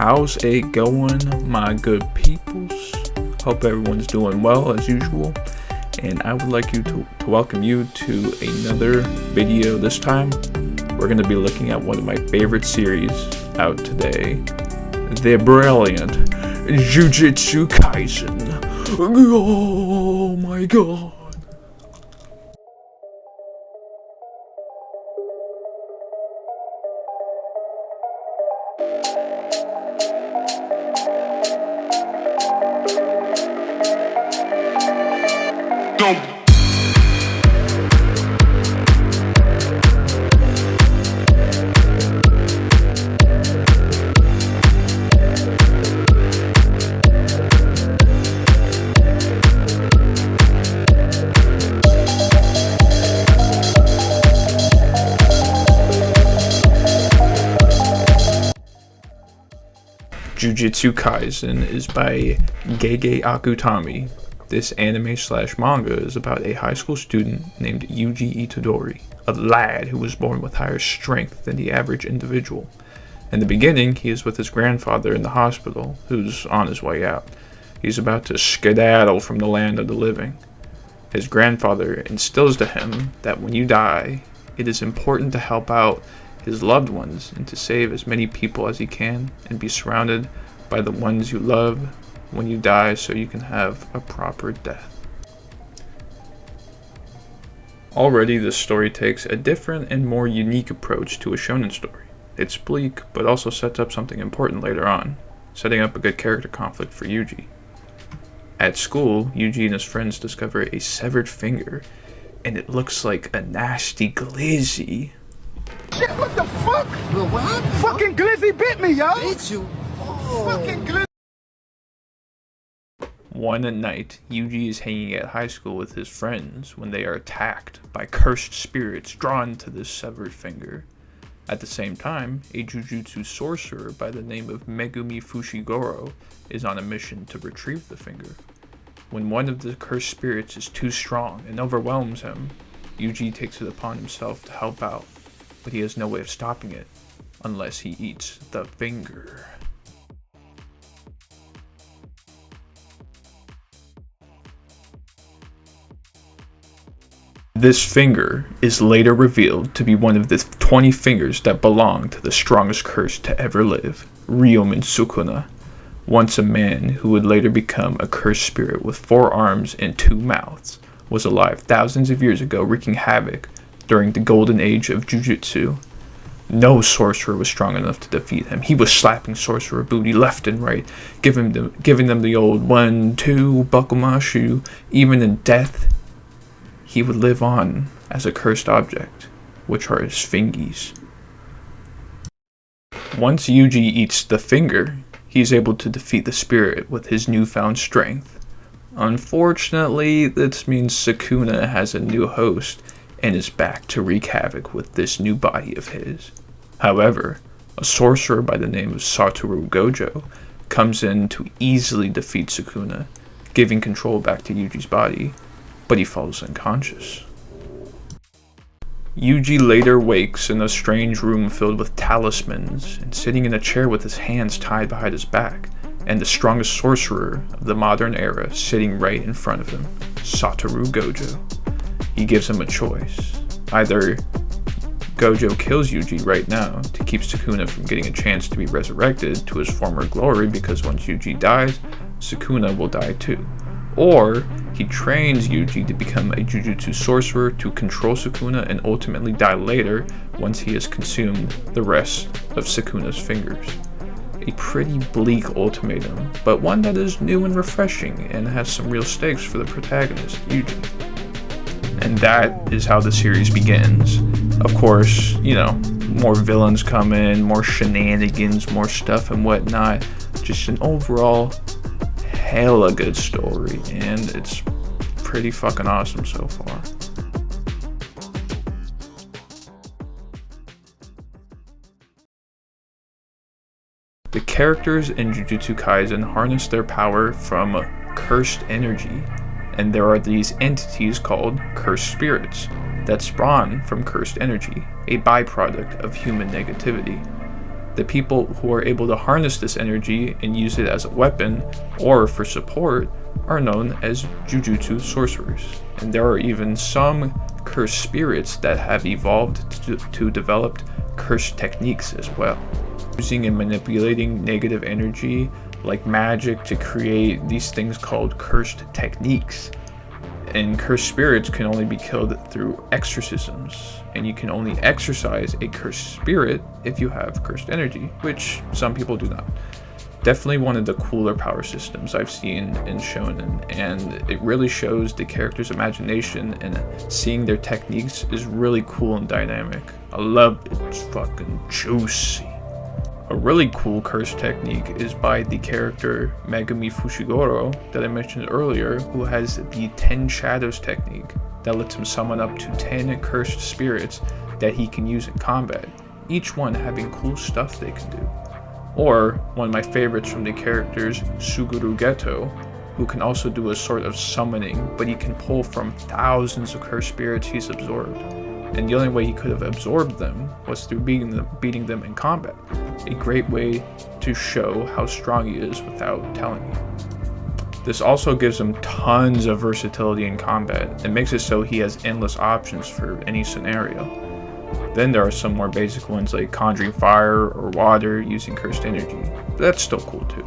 How's it going, my good peoples? Hope everyone's doing well as usual. And I would like to welcome you to another video. This time, we're going to be looking at one of my favorite series out today. The brilliant Jujutsu Kaisen. Oh my god. Jujutsu Kaisen is by Gege Akutami. This anime/manga is about a high school student named Yuji Itadori, a lad who was born with higher strength than the average individual. In the beginning, he is with his grandfather in the hospital, who's on his way out. He's about to skedaddle from the land of the living. His grandfather instills to him that when you die, it is important to help out his loved ones and to save as many people as he can and be surrounded by the ones you love when you die so you can have a proper death. Already, this story takes a different and more unique approach to a shonen story. It's bleak, but also sets up something important later on, setting up a good character conflict for Yuji. At school, Yuji and his friends discover a severed finger, and it looks like a nasty glizzy. Shit, what the fuck? What? Fucking glizzy bit me, yo! Bit you? Oh. Fucking glizzy. One night, Yuji is hanging at high school with his friends when they are attacked by cursed spirits drawn to this severed finger. At the same time, a Jujutsu sorcerer by the name of Megumi Fushiguro is on a mission to retrieve the finger. When one of the cursed spirits is too strong and overwhelms him, Yuji takes it upon himself to help out, but he has no way of stopping it unless he eats the finger. This finger is later revealed to be one of the 20 fingers that belong to the strongest curse to ever live, Ryomen Sukuna, once a man who would later become a cursed spirit with 4 arms and 2 mouths, was alive thousands of years ago wreaking havoc during the golden age of Jujutsu. No sorcerer was strong enough to defeat him. He was slapping sorcerer booty left and right, giving them the old 1-2 buckle my shoe. Even in death, he would live on as a cursed object, which are his fingies. Once Yuji eats the finger, he is able to defeat the spirit with his newfound strength. Unfortunately, this means Sukuna has a new host and is back to wreak havoc with this new body of his. However, a sorcerer by the name of Satoru Gojo comes in to easily defeat Sukuna, giving control back to Yuji's body, but he falls unconscious. Yuji later wakes in a strange room filled with talismans and sitting in a chair with his hands tied behind his back, and the strongest sorcerer of the modern era sitting right in front of him, Satoru Gojo. He gives him a choice. Either Gojo kills Yuji right now to keep Sukuna from getting a chance to be resurrected to his former glory, because once Yuji dies, Sukuna will die too. Or he trains Yuji to become a Jujutsu sorcerer to control Sukuna and ultimately die later once he has consumed the rest of Sukuna's fingers. A pretty bleak ultimatum, but one that is new and refreshing and has some real stakes for the protagonist, Yuji. And that is how the series begins. Of course, more villains come in, more shenanigans, more stuff and whatnot. Just an overall hella good story, and it's pretty fucking awesome so far. The characters in Jujutsu Kaisen harness their power from cursed energy, and there are these entities called cursed spirits that spawn from cursed energy, a byproduct of human negativity. The people who are able to harness this energy and use it as a weapon or for support are known as Jujutsu sorcerers. And there are even some cursed spirits that have evolved to develop cursed techniques as well, using and manipulating negative energy like magic to create these things called cursed techniques. And cursed spirits can only be killed through exorcisms, and you can only exorcise a cursed spirit if you have cursed energy, which some people do not. Definitely one of the cooler power systems I've seen in Shonen, and it really shows the character's imagination, and seeing their techniques is really cool and dynamic. I love it. It's fucking juicy. A really cool curse technique is by the character Megami Fushiguro that I mentioned earlier, who has the 10 Shadows technique that lets him summon up to 10 cursed spirits that he can use in combat, each one having cool stuff they can do. Or one of my favorites from the characters, Suguru Geto, who can also do a sort of summoning, but he can pull from thousands of cursed spirits he's absorbed. And the only way he could have absorbed them was through beating them in combat. A great way to show how strong he is without telling you. This also gives him tons of versatility in combat and makes it so he has endless options for any scenario. Then there are some more basic ones like conjuring fire or water using cursed energy, but that's still cool too.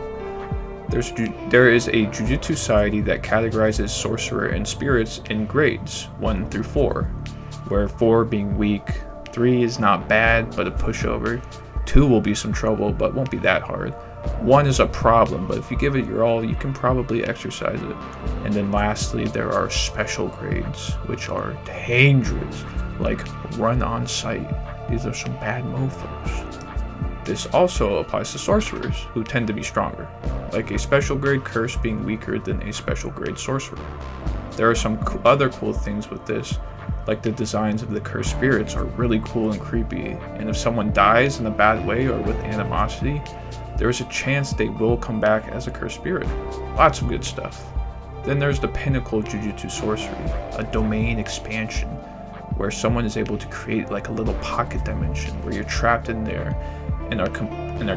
There is a Jujutsu Society that categorizes sorcerer and spirits in grades 1 through 4, where 4 being weak, 3 is not bad but a pushover, 2 will be some trouble but won't be that hard, 1 is a problem but if you give it your all you can probably exercise it, and then lastly there are special grades which are dangerous, like run on sight. These are some bad mofos. This also applies to sorcerers, who tend to be stronger, like a special grade curse being weaker than a special grade sorcerer. There are some other cool things with this, like the designs of the cursed spirits are really cool and creepy, and if someone dies in a bad way or with animosity, there is a chance they will come back as a cursed spirit. Lots of good stuff. Then there's the pinnacle of Jujutsu sorcery, a domain expansion, where someone is able to create like a little pocket dimension where you're trapped in there and are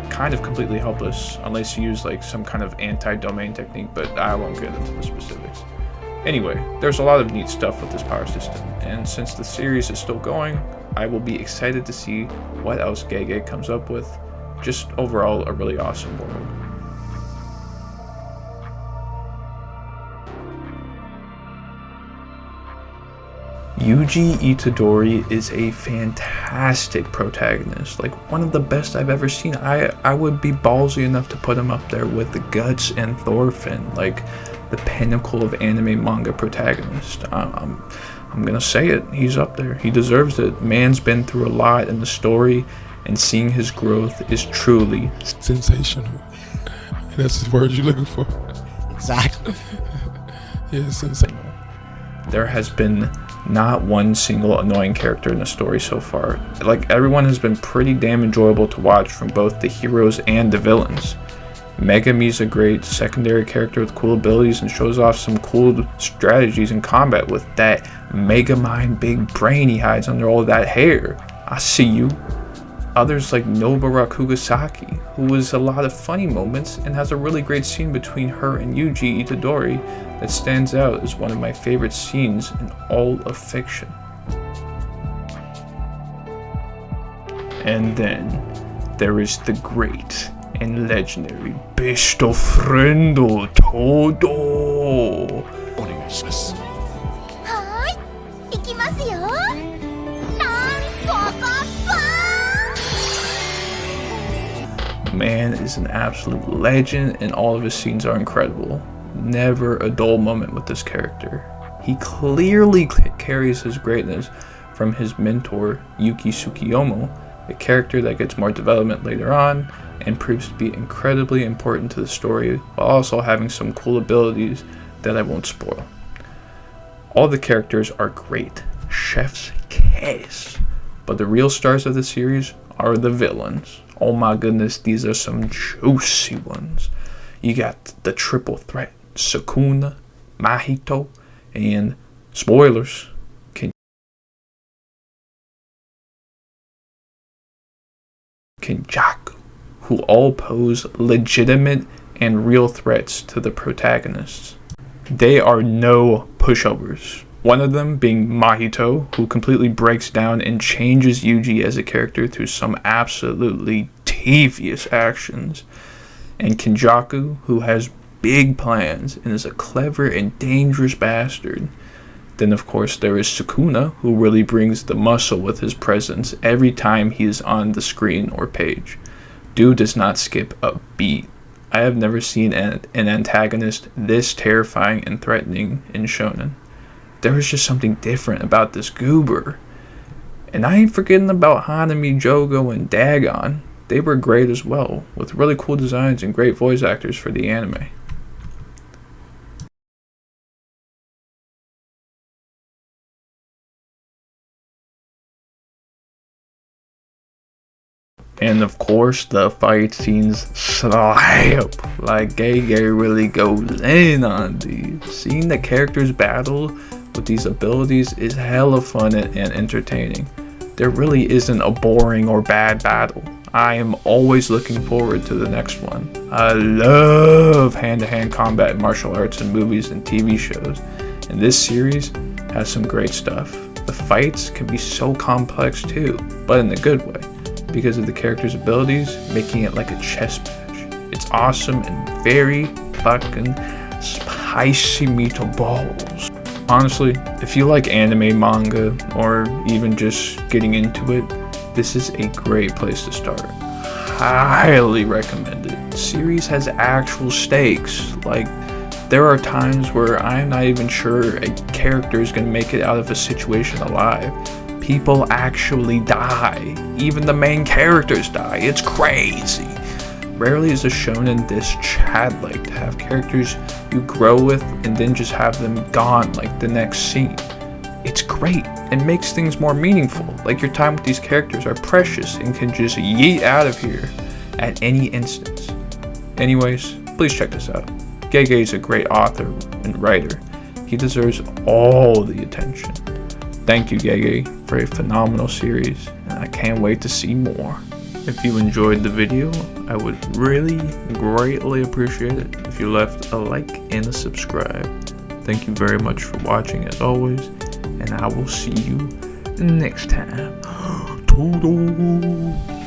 kind of completely helpless unless you use like some kind of anti-domain technique, but I won't get into the specifics. Anyway, there's a lot of neat stuff with this power system, and since the series is still going, I will be excited to see what else Gege comes up with. Just overall a really awesome world. Yuji Itadori is a fantastic protagonist, like one of the best I've ever seen. I would be ballsy enough to put him up there with the Guts and Thorfinn, like the pinnacle of anime manga protagonist. I'm gonna say it, he's up there. He deserves it. Man's been through a lot in the story, and seeing his growth is truly sensational. And that's the word you're looking for. Exactly. Yeah, sensational. There has been not one single annoying character in the story so far. Like, everyone has been pretty damn enjoyable to watch, from both the heroes and the villains. Megami's a great secondary character with cool abilities and shows off some cool strategies in combat with that Megamind big brain he hides under all that hair. I see you. Others like Nobara Kugasaki, who has a lot of funny moments and has a really great scene between her and Yuji Itadori that stands out as one of my favorite scenes in all of fiction. And then there is the great and legendary Bestofrendo Todo. お願いします。はーい、行きますよ。なんとかMan is an absolute legend, and all of his scenes are incredible. Never a dull moment with this character. He clearly carries his greatness from his mentor, Yuki Tsukiyomo, a character that gets more development later on and proves to be incredibly important to the story, while also having some cool abilities that I won't spoil. All the characters are great, chef's kiss, but the real stars of the series are the villains. Oh my goodness, these are some juicy ones. You got the triple threat, Sukuna, Mahito, and spoilers, Kenjaku. who all pose legitimate and real threats to the protagonists. They are no pushovers. One of them being Mahito, who completely breaks down and changes Yuji as a character through some absolutely devious actions. And Kenjaku, who has big plans and is a clever and dangerous bastard. Then of course there is Sukuna, who really brings the muscle with his presence every time he is on the screen or page. Dude does not skip a beat. I have never seen an antagonist this terrifying and threatening in shonen. There was just something different about this goober. And I ain't forgetting about Hanami, Jogo, and Dagon. They were great as well, with really cool designs and great voice actors for the anime. And of course, the fight scenes slap. Like, Gege really goes in on these. Seeing the characters battle with these abilities is hella fun and entertaining. There really isn't a boring or bad battle. I am always looking forward to the next one. I love hand-to-hand combat in martial arts in movies and TV shows. And this series has some great stuff. The fights can be so complex too, but in a good way, because of the character's abilities, making it like a chess match. It's awesome and very fucking spicy meatballs. Honestly, if you like anime, manga, or even just getting into it, this is a great place to start. Highly recommended. The series has actual stakes. Like, there are times where I'm not even sure a character is going to make it out of a situation alive. People actually die. Even the main characters die. It's crazy. Rarely is a shonen this childlike to have characters you grow with and then just have them gone like the next scene. It's great and makes things more meaningful. Like, your time with these characters are precious and can just yeet out of here at any instance. Anyways, please check this out. Gege is a great author and writer. He deserves all the attention. Thank you, Gege, for a phenomenal series, and I can't wait to see more. If you enjoyed the video, I would really greatly appreciate it if you left a like and a subscribe. Thank you very much for watching as always, and I will see you next time. Toodles!